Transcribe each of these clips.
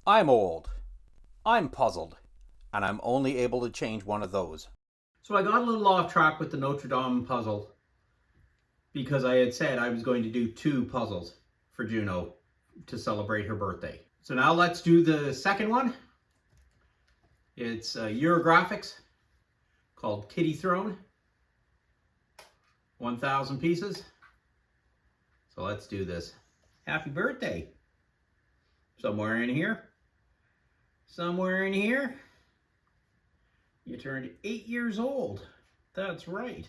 I'm old, I'm puzzled, and I'm only able to change one of those. So I got a little off track with the Notre Dame puzzle because I had said I was going to do 2 puzzles for Juno to celebrate her birthday. So now let's do the second one. It's Eurographics called Kitty Throne. 1,000 pieces. So let's do this. Happy birthday. Somewhere in here. Somewhere in here. You turned 8 years old. That's right.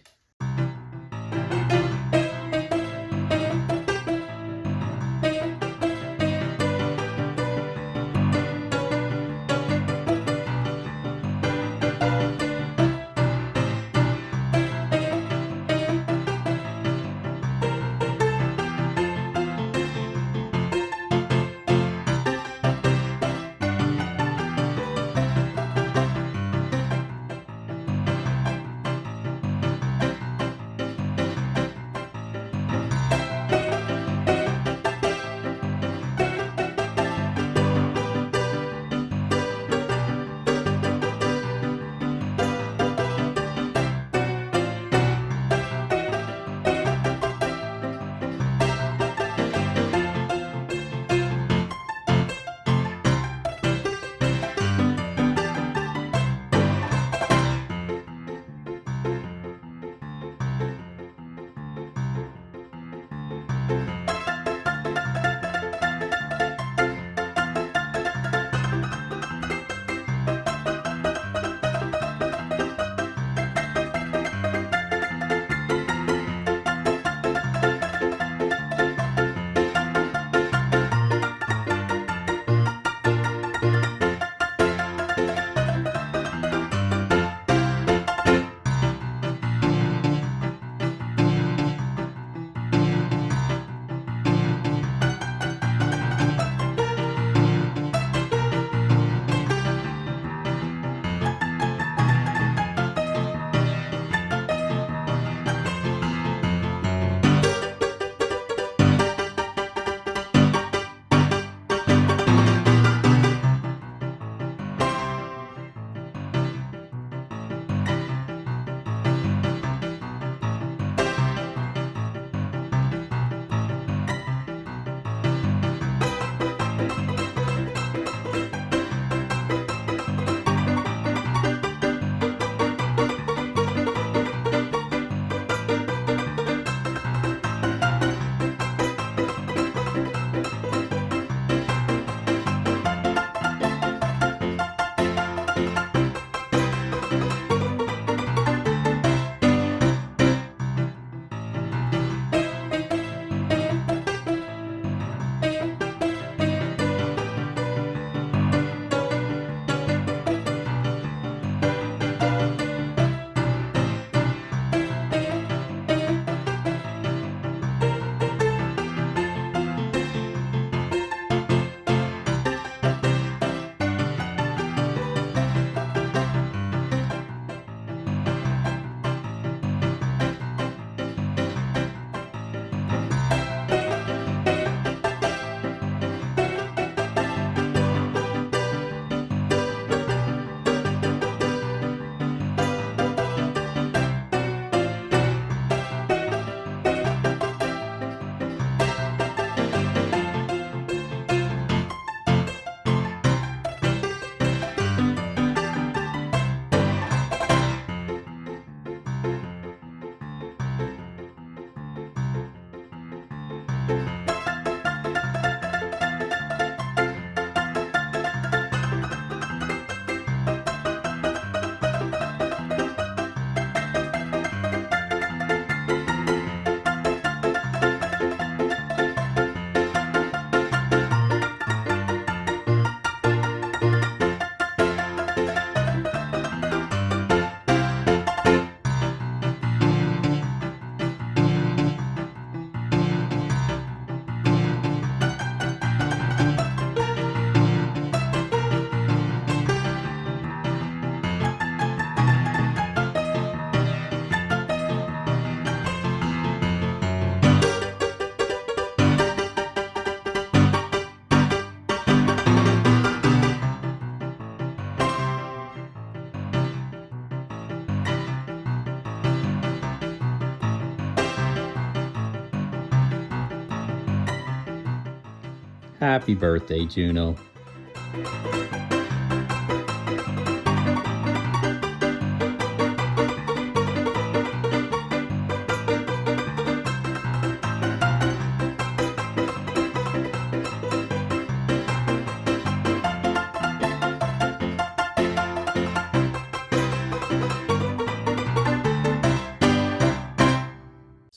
Happy birthday, Juno.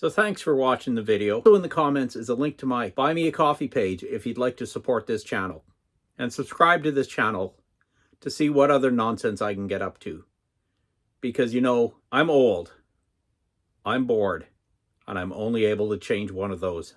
So thanks for watching the video. Also in the comments is a link to my Buy Me a Coffee page if you'd like to support this channel. And subscribe to this channel to see what other nonsense I can get up to. Because, you know, I'm old, I'm bored, and I'm only able to change one of those.